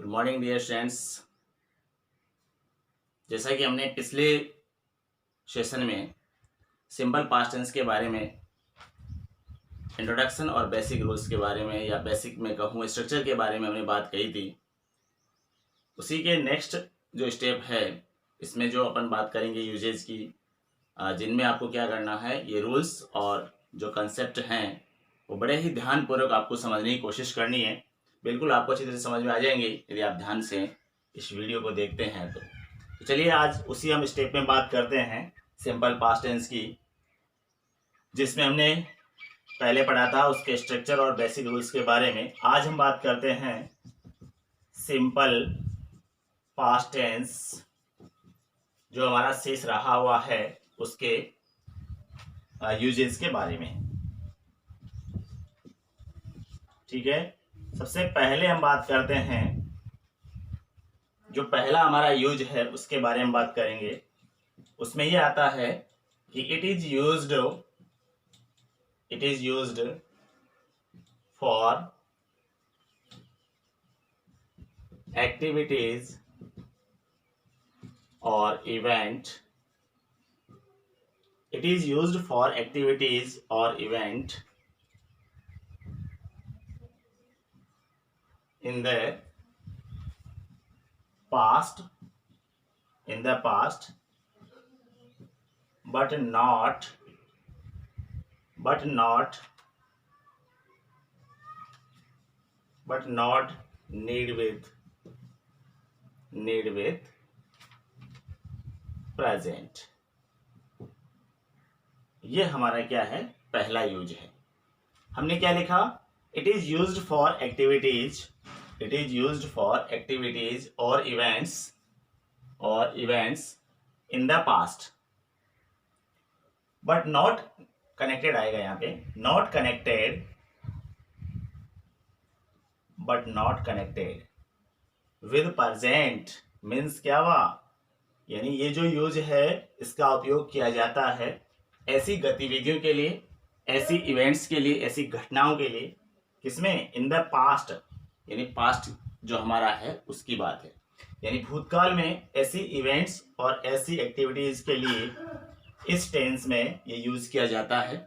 Good morning dear friends. जैसा कि हमने पिछले सेशन में सिंपल पास्ट टेंस के बारे में इंट्रोडक्शन और बेसिक रूल्स के बारे में या बेसिक में कहूँ स्ट्रक्चर के बारे में हमने बात कही थी। उसी के नेक्स्ट जो स्टेप है इसमें जो अपन बात करेंगे यूजेज की, जिनमें आपको क्या करना है, ये रूल्स और जो कंसेप्ट हैं वो बड़े ही ध्यानपूर्वक आपको समझने की कोशिश करनी है। बिल्कुल आपको अच्छी तरह से समझ में आ जाएंगे यदि आप ध्यान से इस वीडियो को देखते हैं तो चलिए आज उसी हम स्टेप में बात करते हैं सिंपल पास्ट टेंस की, जिसमें हमने पहले पढ़ा था उसके स्ट्रक्चर और बेसिक रूल्स के बारे में। आज हम बात करते हैं सिंपल पास्ट टेंस जो हमारा शेष रहा हुआ है उसके यूजेस के बारे में। ठीक है, सबसे पहले हम बात करते हैं जो पहला हमारा यूज है उसके बारे में बात करेंगे। उसमें ये आता है कि it is used for activities और event. It is used for activities और event in the past but not need with present। ये हमारा क्या है, पहला यूज है। हमने क्या लिखा, it is used for activities or events in the past but not connected आएगा यहाँ पे, not connected with present means क्या हुआ, यानी ये जो यूज है इसका उपयोग किया जाता है ऐसी गतिविधियों के लिए, ऐसी इवेंट्स के लिए, ऐसी घटनाओं के लिए, किसमें, इन द पास्ट, यानी पास्ट जो हमारा है उसकी बात है, यानी भूतकाल में ऐसी इवेंट्स और ऐसी एक्टिविटीज के लिए इस टेंस में ये यूज किया जाता है।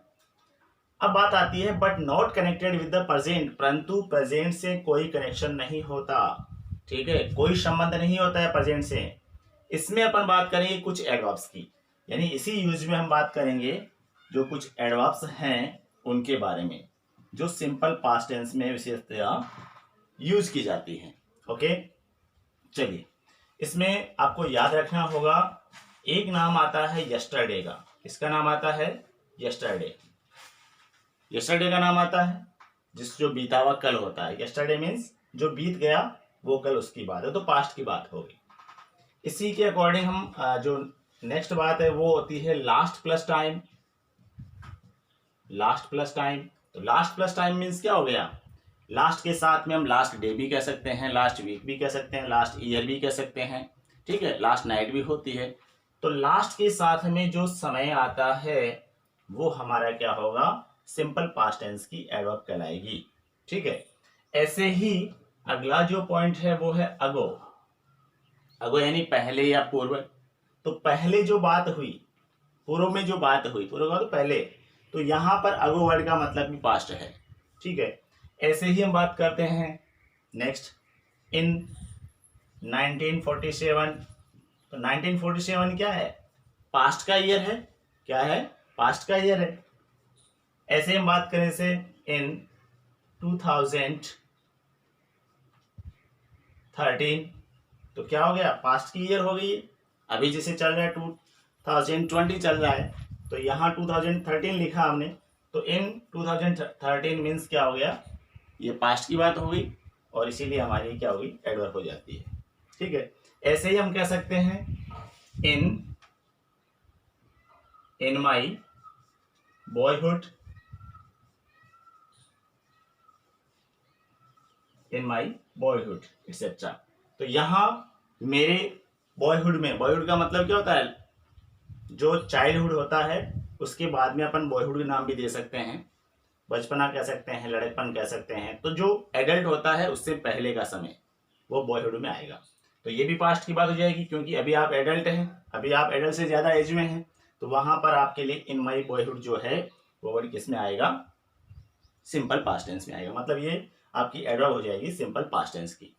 अब बात आती है but not connected with the present, परंतु प्रेजेंट से कोई कनेक्शन नहीं होता। ठीक है, कोई संबंध नहीं होता है प्रेजेंट से। इसमें अपन बात करेंगे कुछ एडवर्ब्स की, यानी इसी यूज में हम बात करेंगे जो कुछ एडवर्ब्स हैं उनके बारे में जो सिंपल पास्ट टेंस में विशेषतया यूज की जाती है। ओके, चलिए इसमें आपको याद रखना होगा, एक नाम आता है यस्टरडे का। इसका नाम आता है यस्टरडे का नाम आता है जो बीता हुआ कल होता है। यस्टरडे मीन्स जो बीत गया वो कल उसकी बात है, तो पास्ट की बात होगी। इसी के अकॉर्डिंग हम जो नेक्स्ट बात है वो होती है लास्ट प्लस टाइम। तो लास्ट प्लस टाइम मीन्स क्या हो गया, लास्ट के साथ में हम लास्ट डे भी कह सकते हैं, लास्ट वीक भी कह सकते हैं, लास्ट ईयर भी कह सकते हैं। ठीक है, लास्ट नाइट भी होती है। तो लास्ट के साथ में जो समय आता है वो हमारा क्या होगा, सिंपल पास्ट टेंस की एडवर्ब कहलाएगी। ठीक है, ऐसे ही अगला जो पॉइंट है वो है अगो यानी पहले या पूर्व। तो पहले जो बात हुई, पूर्व में जो बात हुई, पूर्व का तो पहले, तो यहां पर अगो वर्ड का मतलब भी पास्ट है। ठीक है, ऐसे ही हम बात करते हैं नेक्स्ट इन 1947। तो 1947 क्या है, पास्ट का ईयर है। क्या है, पास्ट का ईयर है। ऐसे हम बात करें से इन 2013, तो क्या हो गया, पास्ट की ईयर हो गई। अभी जैसे चल रहा है 2020 चल रहा है, तो यहाँ 2013 लिखा हमने, तो इन 2013 मीन्स क्या हो गया, ये पास्ट की बात हो गई और इसीलिए हमारी क्या होगी, एडवर्ब हो जाती है। ठीक है, ऐसे ही हम कह सकते हैं इन माई बॉयहुड, एक्सेट्रा। तो यहाँ मेरे बॉयहुड में, बॉयहुड का मतलब क्या होता है, जो चाइल्डहुड होता है उसके बाद में अपन बॉयहुड के नाम भी दे सकते हैं, बचपना कह सकते हैं, लड़कपन कह सकते हैं। तो जो एडल्ट होता है उससे पहले का समय, वो बॉयहुड में आएगा। तो ये भी पास्ट की बात हो जाएगी, क्योंकि अभी आप एडल्ट हैं, अभी आप एडल्ट से ज़्यादा एज में हैं, तो वहां पर आपके लिए इन माई बॉयहुड जो है वो वर्ड किस में आएगा, सिंपल पास्ट टेंस में आएगा। मतलब ये आपकी एडवर्ब हो जाएगी सिंपल पास्ट टेंस की।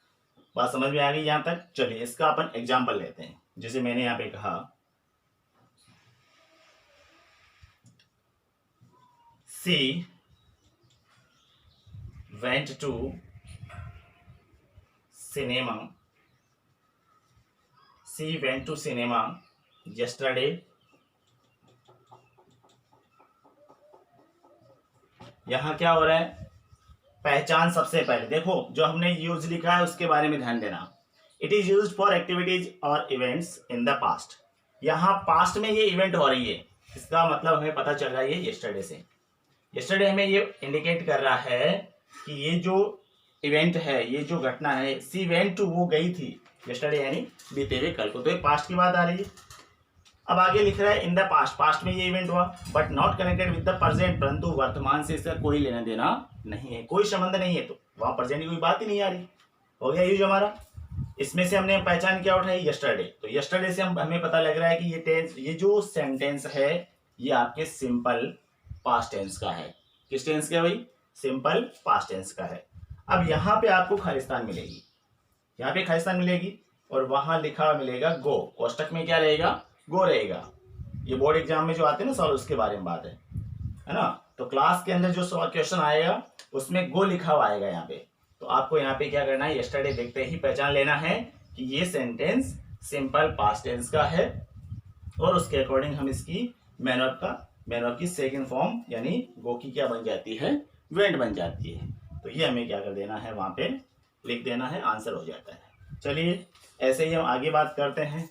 बात समझ में आ गई यहाँ तक? चलिए इसका अपन एग्जाम्पल लेते हैं। जैसे मैंने यहाँ पे कहा she went to cinema, she went to cinema yesterday, यहां क्या हो रहा है, पहचान सबसे पहले। देखो जो हमने यूज लिखा है उसके बारे में ध्यान देना। It is use for activities और इवेंट्स इन द पास्ट। यहाँ पास्ट में ये इवेंट हो रही है, इसका मतलब हमें पता चल रहा है ये yesterday से। yesterday हमें ये इंडिकेट कर रहा है कि ये जो इवेंट है, ये जो घटना है, सी वेंट टू, वो गई थी yesterday यानी बीते हुए कल को, तो ये पास्ट की बात आ रही है। अब आगे लिख रहा है इन द पास्ट, पास्ट में ये इवेंट हुआ, but not connected with the present, परंतु वर्तमान से इसका कोई लेना देना नहीं है, कोई संबंध नहीं है, तो वहां प्रेजेंट की कोई बात ही नहीं आ रही। हो गया यूज हमारा। इसमें से हमने पहचान क्या उठाई, yesterday। तो yesterday से हमें पता लग रहा है कि ये टेंस, ये जो सेंटेंस है ये आपके सिंपल पास्ट टेंस का है। किस टेंस का भाई, सिंपल पास्ट टेंस का है। अब यहाँ पे आपको खालिस्तान मिलेगी, यहाँ पे खालिस्तान मिलेगी, और वहां लिखा मिलेगा गो, कोष्टक में क्या रहेगा, गो रहेगा। ये बोर्ड एग्जाम में जो आते हैं ना सवाल, उसके बारे में बात है ना। तो क्लास के अंदर जो क्वेश्चन आएगा उसमें गो लिखा हुआ आएगा यहाँ पे। तो आपको यहाँ पे क्या करना है, yesterday देखते ही पहचान लेना है कि ये सेंटेंस सिंपल पास्ट टेंस का है, और उसके अकॉर्डिंग हम इसकी मैन की सेकंड फॉर्म यानी गो की क्या बन जाती है, वेंट बन जाती है। तो ये हमें क्या कर देना है, वहां पे लिख देना है, आंसर हो जाता है। चलिए ऐसे ही हम आगे बात करते हैं।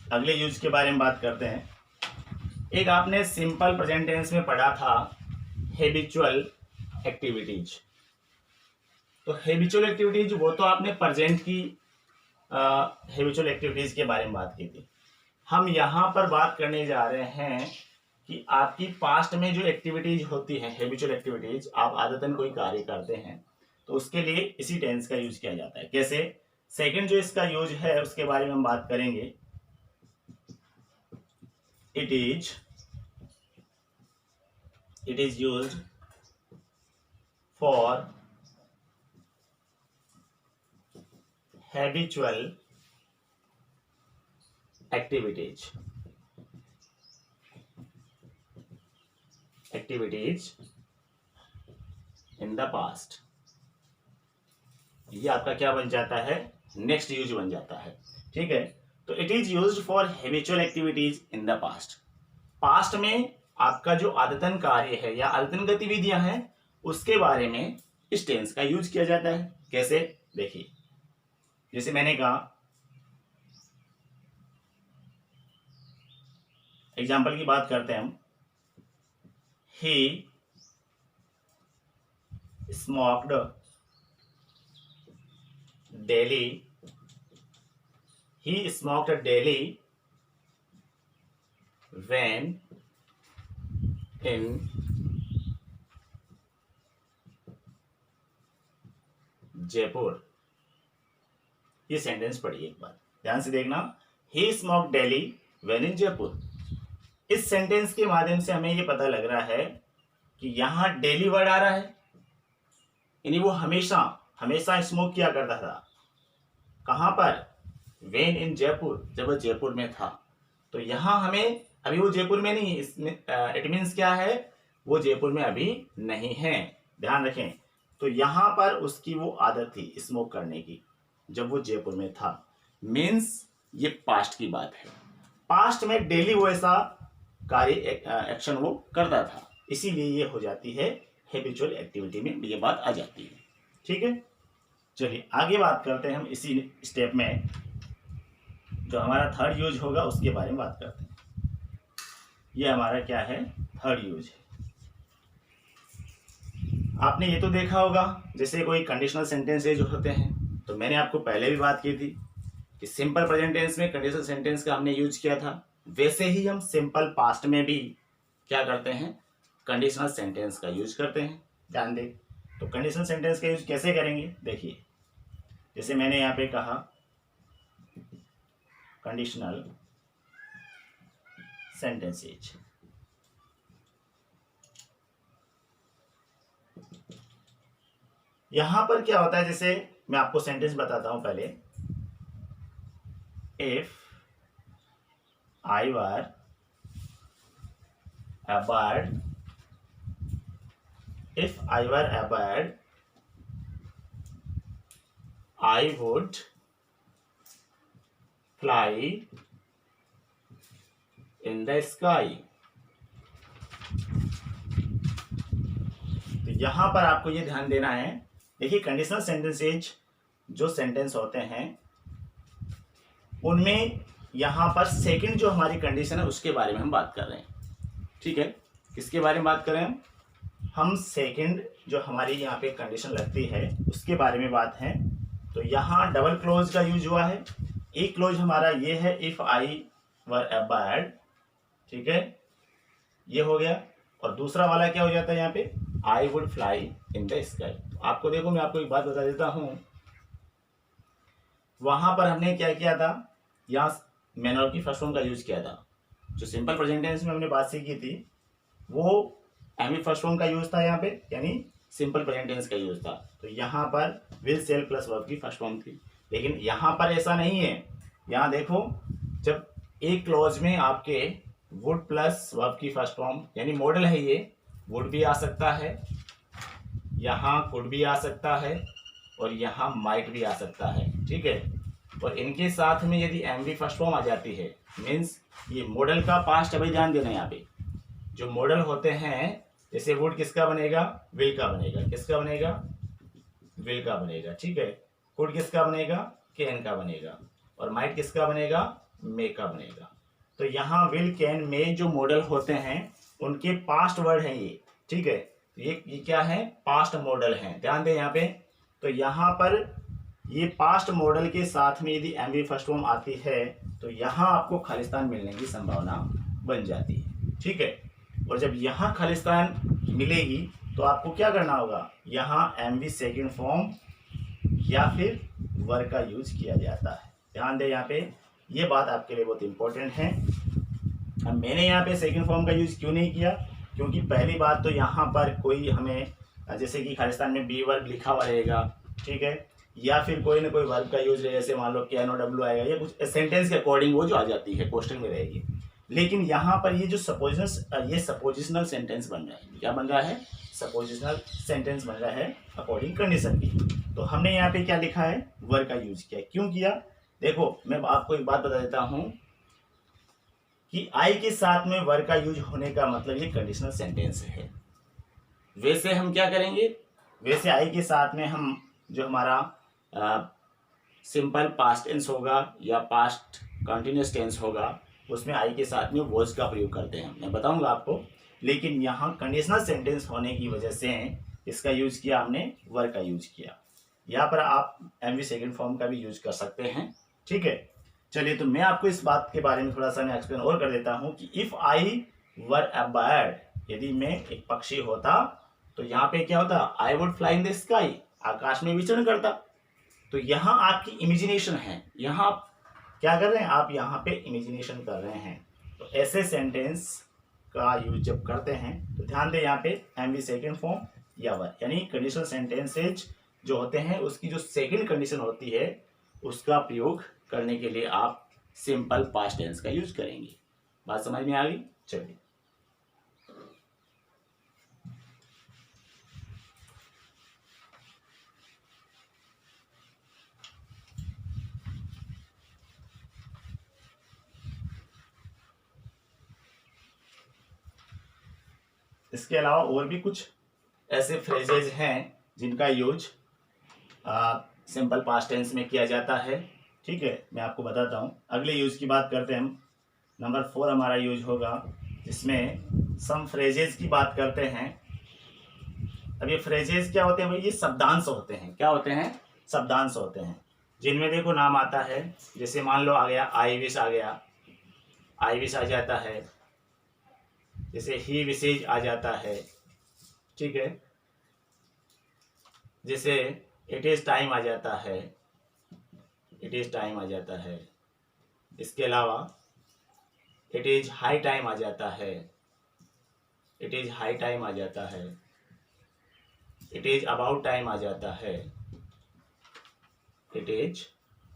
अगले यूज के बारे में बात करते हैं। एक आपने सिंपल प्रेजेंट टेंस में पढ़ा था हैबिचुअल एक्टिविटीज। तो हैबिचुअल एक्टिविटीज वो तो आपने प्रेजेंट की हैबिचुअल एक्टिविटीज के बारे में बात की थी। हम यहाँ पर बात करने जा रहे हैं कि आपकी पास्ट में जो एक्टिविटीज होती है, हैबिचुअल एक्टिविटीज, आप आदतन कोई कार्य करते हैं तो उसके लिए इसी टेंस का यूज किया जाता है। कैसे, सेकंड जो इसका यूज है उसके बारे में हम बात करेंगे। It is used for habitual activities in the past। ये आपका क्या बन जाता है, नेक्स्ट यूज बन जाता है। ठीक है, तो it is used for habitual activities in the past. Past में आपका जो आदतन कार्य है या आदतन गतिविधियां हैं उसके बारे में इस टेंस का यूज किया जाता है। कैसे, देखिए जैसे मैंने कहा, एग्जाम्पल की बात करते हैं हम। He smoked daily, he smoked daily when in Jaipur. ये सेंटेंस पढ़िए एक बार ध्यान से देखना। He smoked daily when in Jaipur. इस सेंटेंस के माध्यम से हमें ये पता लग रहा है कि यहां डेली वर्ड आ रहा है, यानी वो हमेशा हमेशा स्मोक किया करता था। कहां पर, व्हेन इन जयपुर, जब वो जयपुर में था। तो यहां हमें अभी वो जयपुर में नहीं, इसमें इट मीन्स क्या है, वो जयपुर में अभी नहीं है, ध्यान रखें। तो यहां पर उसकी वो आदत थी स्मोक करने की जब वो जयपुर में था, मीन्स ये पास्ट की बात है। पास्ट में डेली वो ऐसा कार्य एक्शन वो करता था, इसीलिए ये हो जाती है हैबिचुअल एक्टिविटी में ये बात आ जाती है। ठीक है, चलिए आगे बात करते हैं हम इसी स्टेप में। जो हमारा थर्ड यूज होगा उसके बारे में बात करते हैं। ये हमारा क्या है, थर्ड यूज है। आपने ये तो देखा होगा जैसे कोई कंडीशनल सेंटेंसेज जो होते हैं, तो मैंने आपको पहले भी बात की थी कि सिंपल प्रेजेंट टेंस में कंडीशनल सेंटेंस का हमने यूज किया था, वैसे ही हम सिंपल पास्ट में भी क्या करते हैं, कंडीशनल सेंटेंस का यूज करते हैं। ध्यान दें, तो कंडीशनल सेंटेंस का यूज कैसे करेंगे, देखिए जैसे मैंने यहाँ पे कहा कंडीशनल सेंटेंसेज, यहां पर क्या होता है, जैसे मैं आपको सेंटेंस बताता हूं पहले। If I were a bird, if I were a bird, I would fly in the sky। तो यहां पर आपको ये ध्यान देना है, देखिए कंडीशनल सेंटेंसेज जो सेंटेंस होते हैं उनमें यहां पर सेकंड जो हमारी कंडीशन है उसके बारे में हम बात कर रहे हैं। ठीक है, किसके बारे में बात कर रहे हैं हम सेकंड जो हमारी यहाँ पे कंडीशन लगती है उसके बारे में बात है। तो यहाँ डबल क्लोज का यूज हुआ है। एक क्लोज हमारा ये है, if I were a bird, ठीक है, ये हो गया। और दूसरा वाला क्या हो जाता है यहाँ पे, आई would fly in the sky. तो आपको देखो, मैं आपको एक बात बता देता हूं, वहां पर हमने क्या किया था, यहाँ मैन ऑफ की फर्स्ट फॉर्म का यूज किया था। जो सिंपल प्रेजेंट टेंस में हमने बात सीखी थी वो एमी फर्स्ट फॉर्म का यूज था यहाँ पे, यानी सिंपल प्रेजेंट टेंस का यूज था। तो यहाँ पर विल सेल प्लस वर्ब की फर्स्ट फॉर्म थी, लेकिन यहाँ पर ऐसा नहीं है। यहाँ देखो, जब एक क्लॉज में आपके वुड प्लस वर्ब की फर्स्ट फॉर्म, यानी मॉडल है ये, वुड भी आ सकता है, यहाँ कुड भी आ सकता है, और यहाँ माइट भी आ सकता है। ठीक है, और इनके साथ में यदि एम भी फर्स्ट फॉर्म आ जाती है, मीन्स ये मॉडल का पास्ट है। भाई ध्यान देना, यहाँ पे जो मॉडल होते हैं, जैसे वुड किसका बनेगा, विल का बनेगा, किसका बनेगा, विल का बनेगा। ठीक है, कुड किसका बनेगा, कैन का बनेगा, और माइट किसका बनेगा, मे का बनेगा। तो यहाँ विल कैन मे जो मॉडल होते हैं उनके पास्ट वर्ड हैं ये। ठीक है, ये क्या है, पास्ट मॉडल हैं। ध्यान दें यहाँ पे, तो यहाँ पर ये पास्ट मॉडल के साथ में यदि एम वी फर्स्ट फॉर्म आती है तो यहाँ आपको खालिस्तान मिलने की संभावना बन जाती है। ठीक है, और जब यहाँ खालिस्तान मिलेगी तो आपको क्या करना होगा, यहाँ एम वी सेकेंड फॉर्म या फिर वर का यूज किया जाता है। ध्यान दें यहाँ पे, ये बात आपके लिए बहुत इंपॉर्टेंट है। अब मैंने यहाँ पे सेकेंड फॉर्म का यूज क्यों नहीं किया, क्योंकि पहली बात तो यहाँ पर कोई हमें, जैसे कि खालिस्तान में बी वर्ब लिखा हुआ रहेगा, ठीक है, या फिर कोई ना कोई वर्ब का यूज, जैसे मान लो के एन ओ डब्ल्यू आएगा, या कुछ सेंटेंस के अकॉर्डिंग वो जो आ जाती है क्वेश्चन में रहेगी। लेकिन यहाँ पर ये जो सपोजिशनल सेंटेंस बन रहा है, क्या बन रहा है, सपोजिशनल सेंटेंस बन रहा है अकॉर्डिंग कंडीशन की। तो हमने यहाँ पे क्या लिखा है, वर्ब का यूज किया। क्यों किया, देखो मैं आपको एक बात बता देता हूँ कि आई के साथ में वर्ब का यूज होने का मतलब ये कंडीशनल सेंटेंस है। वैसे हम क्या करेंगे, वैसे आई के साथ में हम जो हमारा सिंपल पास्ट टेंस होगा या पास्ट कंटिन्यूअस टेंस होगा उसमें आई के साथ में वॉज का प्रयोग करते हैं, मैं बताऊंगा आपको। लेकिन यहाँ कंडीशनल सेंटेंस होने की वजह से इसका यूज किया हमने, वर्ब का यूज किया। यहाँ पर आप एम वी सेकेंड फॉर्म का भी यूज कर सकते हैं। ठीक है, चलिए तो मैं आपको इस बात के बारे में थोड़ा सा मैं एक्सप्लेन और कर देता हूँ कि if I were a bird, यदि मैं एक पक्षी होता तो यहाँ पे क्या होता, I would fly in the sky, आकाश में विचरण करता। तो यहाँ आपकी इमेजिनेशन है, यहाँ आप क्या कर रहे हैं, आप यहाँ पे इमेजिनेशन कर रहे हैं। तो ऐसे सेंटेंस का यूज जब करते हैं तो ध्यान दें यहाँ पे एम वी सेकेंड फॉर्म या वर्ब, यानी कंडीशनल सेंटेंसेज जो होते हैं उसकी जो सेकेंड कंडीशन होती है उसका प्रयोग करने के लिए आप सिंपल पास्ट टेंस का यूज करेंगे। बात समझ में आ गई, चलिए। इसके अलावा और भी कुछ ऐसे फ्रेजेज हैं जिनका यूज सिंपल पास्ट टेंस में किया जाता है। ठीक है, मैं आपको बताता हूँ। अगले यूज की बात करते हैं हम। नंबर 4 हमारा यूज होगा जिसमें सम फ्रेजेज की बात करते हैं। अब ये फ्रेजेज क्या होते हैं भाई, ये शब्दांश होते हैं। क्या होते हैं, शब्दांश होते हैं, जिनमें देखो नाम आता है। जैसे मान लो आ गया आई विश, आ गया आई विश आ जाता है, जैसे ही विशेष आ जाता है, ठीक है। जैसे इट इज टाइम आ जाता है, इट इज टाइम आ जाता है। इसके अलावा इट इज हाई टाइम आ जाता है, इट इज हाई टाइम आ जाता है। इट इज अबाउट टाइम आ जाता है, इट इज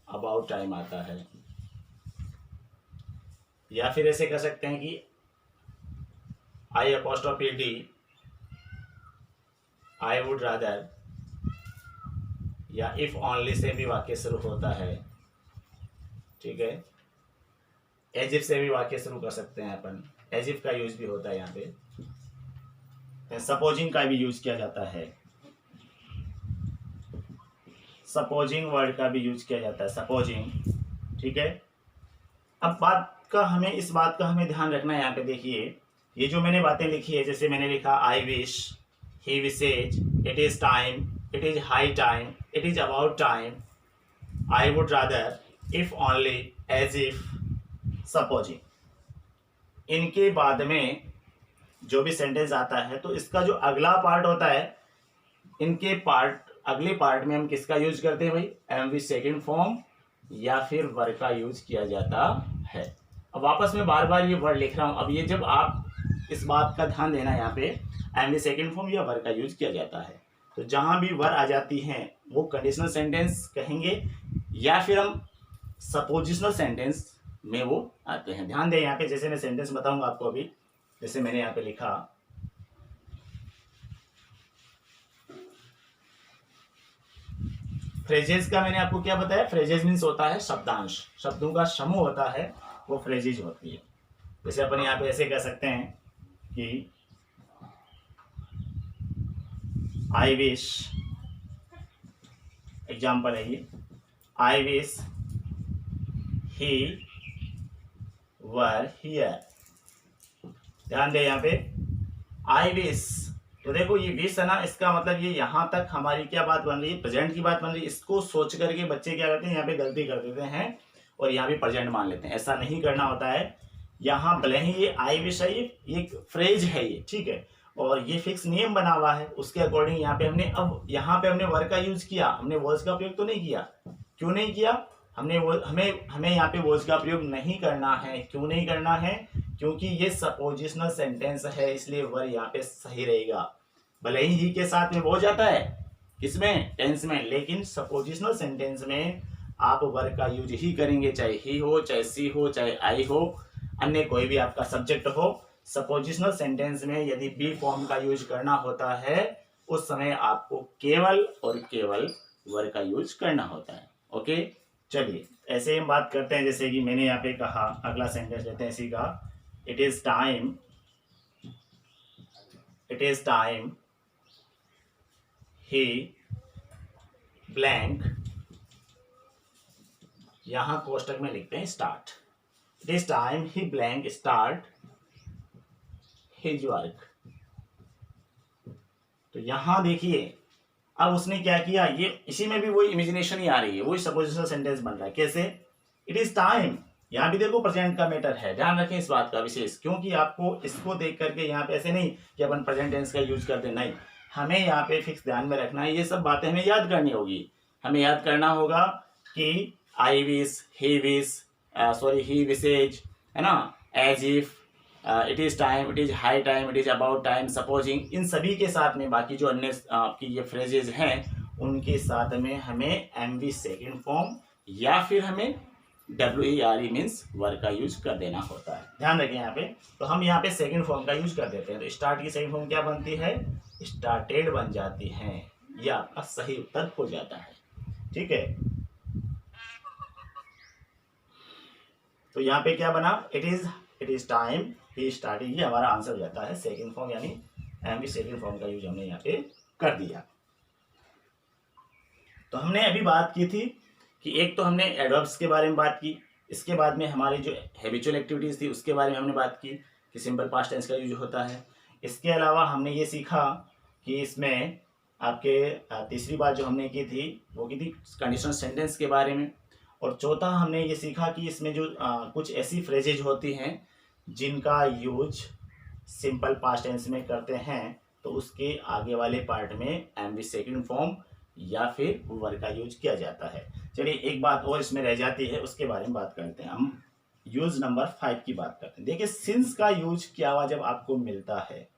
अबाउट टाइम आता है। या फिर ऐसे कर सकते हैं कि I apostrophe D, I would rather, या इफ ओनली से भी वाक्य शुरू होता है, ठीक है। एज इफ से भी वाक्य शुरू कर सकते हैं अपन, एज इफ का यूज भी होता है यहाँ पे। सपोजिंग का भी यूज किया जाता है, सपोजिंग वर्ड का भी यूज किया जाता है, सपोजिंग, ठीक है। अब इस बात का हमें ध्यान रखना है। यहाँ पे देखिए, ये जो मैंने बातें लिखी है, जैसे मैंने लिखा I wish, he wishes, it is time, it is high time, it is about time, I would rather, if only, as if, supposing. इनके बाद में जो भी सेंटेंस आता है तो इसका जो अगला पार्ट होता है, अगले पार्ट में हम किसका यूज करते हैं भाई? एमवी सेकंड फॉर्म या फिर वर्ग का यूज किया जाता है। अब वापस में बार बार ये वर्ड लिख रहा हूं। अब ये जब आप इस बात का ध्यान देना, यहाँ पे एमवी सेकंड फॉर्म या वर्ग का यूज किया जाता है, तो जहां भी वर्ड आ जाती हैं वो कंडीशनल सेंटेंस कहेंगे या फिर हम सपोजिशनल सेंटेंस में वो आते हैं। ध्यान दें यहाँ पे, जैसे मैं सेंटेंस बताऊंगा आपको अभी, जैसे मैंने यहाँ पे लिखा, फ्रेजेस का मैंने आपको क्या बताया? फ्रेजेस मीन्स होता है शब्दांश, शब्दों का समूह होता है, वो फ्रेजेज होती है। जैसे अपन यहाँ पे ऐसे कह सकते हैं कि आई विश, एग्जाम्पल है ये, आई विश ही वर हियर। ध्यान दे यहाँ पे, आई विश, तो देखो ये विश है ना, इसका मतलब ये यहाँ तक हमारी क्या बात बन रही है? प्रेजेंट की बात बन रही है। इसको सोच करके बच्चे क्या करते हैं, यहाँ पे गलती कर देते हैं और यहाँ भी प्रेजेंट मान लेते हैं। ऐसा नहीं करना होता है। यहाँ भले ही ये आई विश है, ये एक फ्रेज है ये, ठीक है, और ये फिक्स नियम बना हुआ है, उसके अकॉर्डिंग यहाँ पे हमने वर्ग का यूज किया, हमने वर्ड्स का प्रयोग तो नहीं किया। क्यों नहीं किया? हमें यहाँ पे वर्ड्स का प्रयोग नहीं करना है। क्यों नहीं करना है? क्योंकि ये सपोजिशनल सेंटेंस है, इसलिए वर्ग यहाँ पे सही रहेगा। भले ही के साथ में हो जाता है, किसमें? टेंस में, लेकिन सपोजिशनल सेंटेंस में आप वर्ग का यूज ही करेंगे, चाहे ही हो, चाहे सी हो, चाहे आई हो, अन्य कोई भी आपका सब्जेक्ट हो। सपोजिशनल सेंटेंस में यदि बी फॉर्म का यूज करना होता है, उस समय आपको केवल और केवल वर्ग का यूज करना होता है। ओके, चलिए ऐसे हम बात करते हैं। जैसे कि मैंने यहाँ पे कहा, अगला सेंटेंस लेते हैं इसी का, it is time, it is time he blank, यहां कोष्टक में लिखते हैं start. It is time he blank start his work. तो यहां देखिए, अब उसने क्या किया, ये इसी में भी वही इमेजिनेशन ही आ रही है, वही सपोजिशनल सेंटेंस बन रहा है। कैसे? इट इज टाइम, यहाँ भी देखो प्रेजेंट का मैटर है, ध्यान रखें इस बात का विशेष, क्योंकि आपको इसको देख करके यहाँ पे ऐसे नहीं कि अपन प्रेजेंट टेंस का यूज करते, नहीं, हमें यहाँ पे फिक्स ध्यान में रखना है। ये सब बातें हमें याद करनी होगी। हमें याद करना होगा कि I wish, he wish, he wishes, है ना, as if, it is time, it is high time, it is about time, supposing, इन सभी के साथ में बाकी जो अन्य आपकी ये फ्रेजेज हैं, उनके साथ में हमें एमवी सेकंड फॉर्म या फिर हमें WERE मीन्स वर्ग का यूज कर देना होता है। ध्यान रखें यहाँ पे, तो हम यहाँ पे सेकंड फॉर्म का यूज कर देते हैं। तो स्टार्ट की सेकंड फॉर्म क्या बनती है? स्टार्टेड बन जाती है। ये आपका सही उत्तर हो जाता है, ठीक है। तो यहाँ पे क्या बना? It is time he started, ये हमारा आंसर हो जाता है सेकंड फॉर्म, यानी एमवी सेकंड फॉर्म का यूज हमने यहाँ पे कर दिया। तो हमने अभी बात की थी कि एक तो हमने एडवर्ब्स के बारे में बात की, इसके बाद में हमारी जो हैबिचुअल एक्टिविटीज़ थी उसके बारे में हमने बात की कि सिंपल पास्ट टेंस का यूज होता है। इसके अलावा हमने ये सीखा कि इसमें आपके तीसरी बात जो हमने की थी वो की थी कंडीशनल सेंटेंस के बारे में। और चौथा हमने ये सीखा कि इसमें जो कुछ ऐसी फ्रेजेज होती हैं जिनका यूज सिंपल पास्ट टेंस में करते हैं तो उसके आगे वाले पार्ट में एम वी सेकेंड फॉर्म या फिर वर का यूज किया जाता है। चलिए एक बात और इसमें रह जाती है, उसके बारे में बात करते हैं। हम यूज नंबर 5 की बात करते हैं। देखिए सिंस का यूज किया हुआ जब आपको मिलता है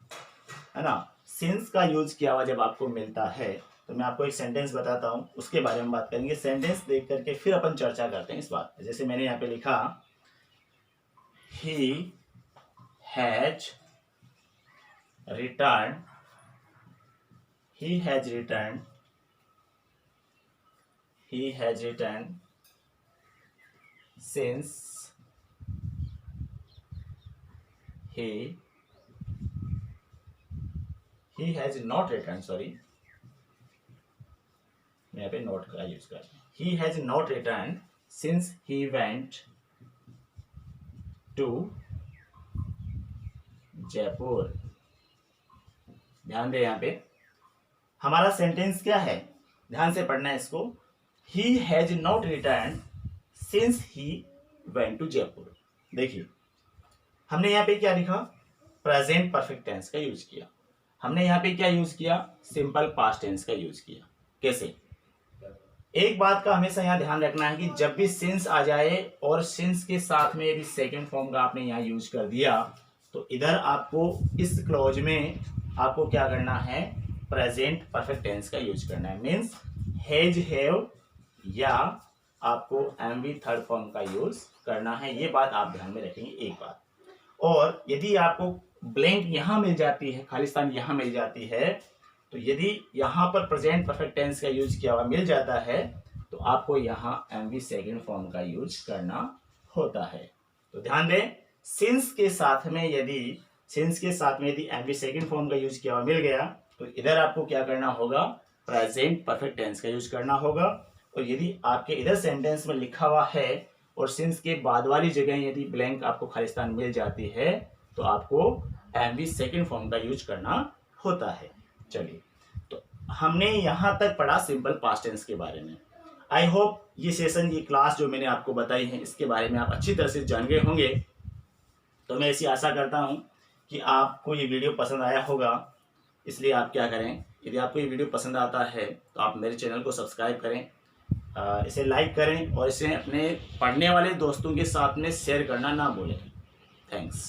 ना, सिंस का यूज किया हुआ जब आपको मिलता है तो मैं आपको एक सेंटेंस बताता हूं, उसके बारे में बात करेंगे। सेंटेंस देख करके फिर अपन चर्चा करते हैं इस बात पे। जैसे मैंने यहाँ पे लिखा he has return, he has returned, he has returned since he has not returned, sorry मैं यहाँ पे नोट का यूज कर रहा हूँ। he has not returned since he went to Jaipur. ध्यान दे यहाँ पे हमारा सेंटेंस क्या है, ध्यान से पढ़ना है इसको। he has not returned since he went to Jaipur. देखिए हमने यहाँ पे क्या लिखा, प्रेजेंट परफेक्ट टेंस का यूज किया। हमने यहाँ पे क्या यूज किया, सिंपल पास्ट टेंस का यूज किया। कैसे, एक बात का हमेशा यहाँ ध्यान रखना है कि जब भी सिंस आ जाए और सिंस के साथ में यदि सेकेंड फॉर्म का आपने यहाँ यूज कर दिया तो इधर आपको इस क्लॉज में आपको क्या करना है, प्रेजेंट परफेक्ट टेंस का यूज करना है। मीन्स हैज, हैव या आपको एम वी थर्ड फॉर्म का यूज करना है। ये बात आप ध्यान में रखेंगे एक बात। और यदि आपको ब्लैंक यहां मिल जाती है, खालिस्तान यहां मिल जाती है, तो यदि यहां पर प्रेजेंट परफेक्ट टेंस का यूज किया हुआ मिल जाता है तो आपको यहां एम वी सेकेंड फॉर्म का यूज करना होता है। तो ध्यान दें, सिंस के साथ में यदि एम वी सेकेंड फॉर्म का यूज किया हुआ मिल गया तो इधर आपको क्या करना होगा, प्रेजेंट परफेक्ट टेंस का यूज करना होगा। और यदि आपके इधर सेंटेंस में लिखा हुआ है और सिंस के बाद वाली जगह यदि ब्लैंक आपको खालिस्तान मिल जाती है तो आपको एम वी सेकेंड फॉर्म का यूज करना होता है। चलिए, तो हमने यहां तक पढ़ा सिंपल पास्ट टेंस के बारे में। आई होप ये सेशन, ये क्लास जो मैंने आपको बताई है इसके बारे में आप अच्छी तरह से जान गए होंगे। तो मैं ऐसी आशा करता हूं कि आपको ये वीडियो पसंद आया होगा। इसलिए आप क्या करें, यदि आपको ये वीडियो पसंद आता है तो आप मेरे चैनल को सब्सक्राइब करें, इसे लाइक करें और इसे अपने पढ़ने वाले दोस्तों के साथ में शेयर करना ना भूलें। थैंक्स।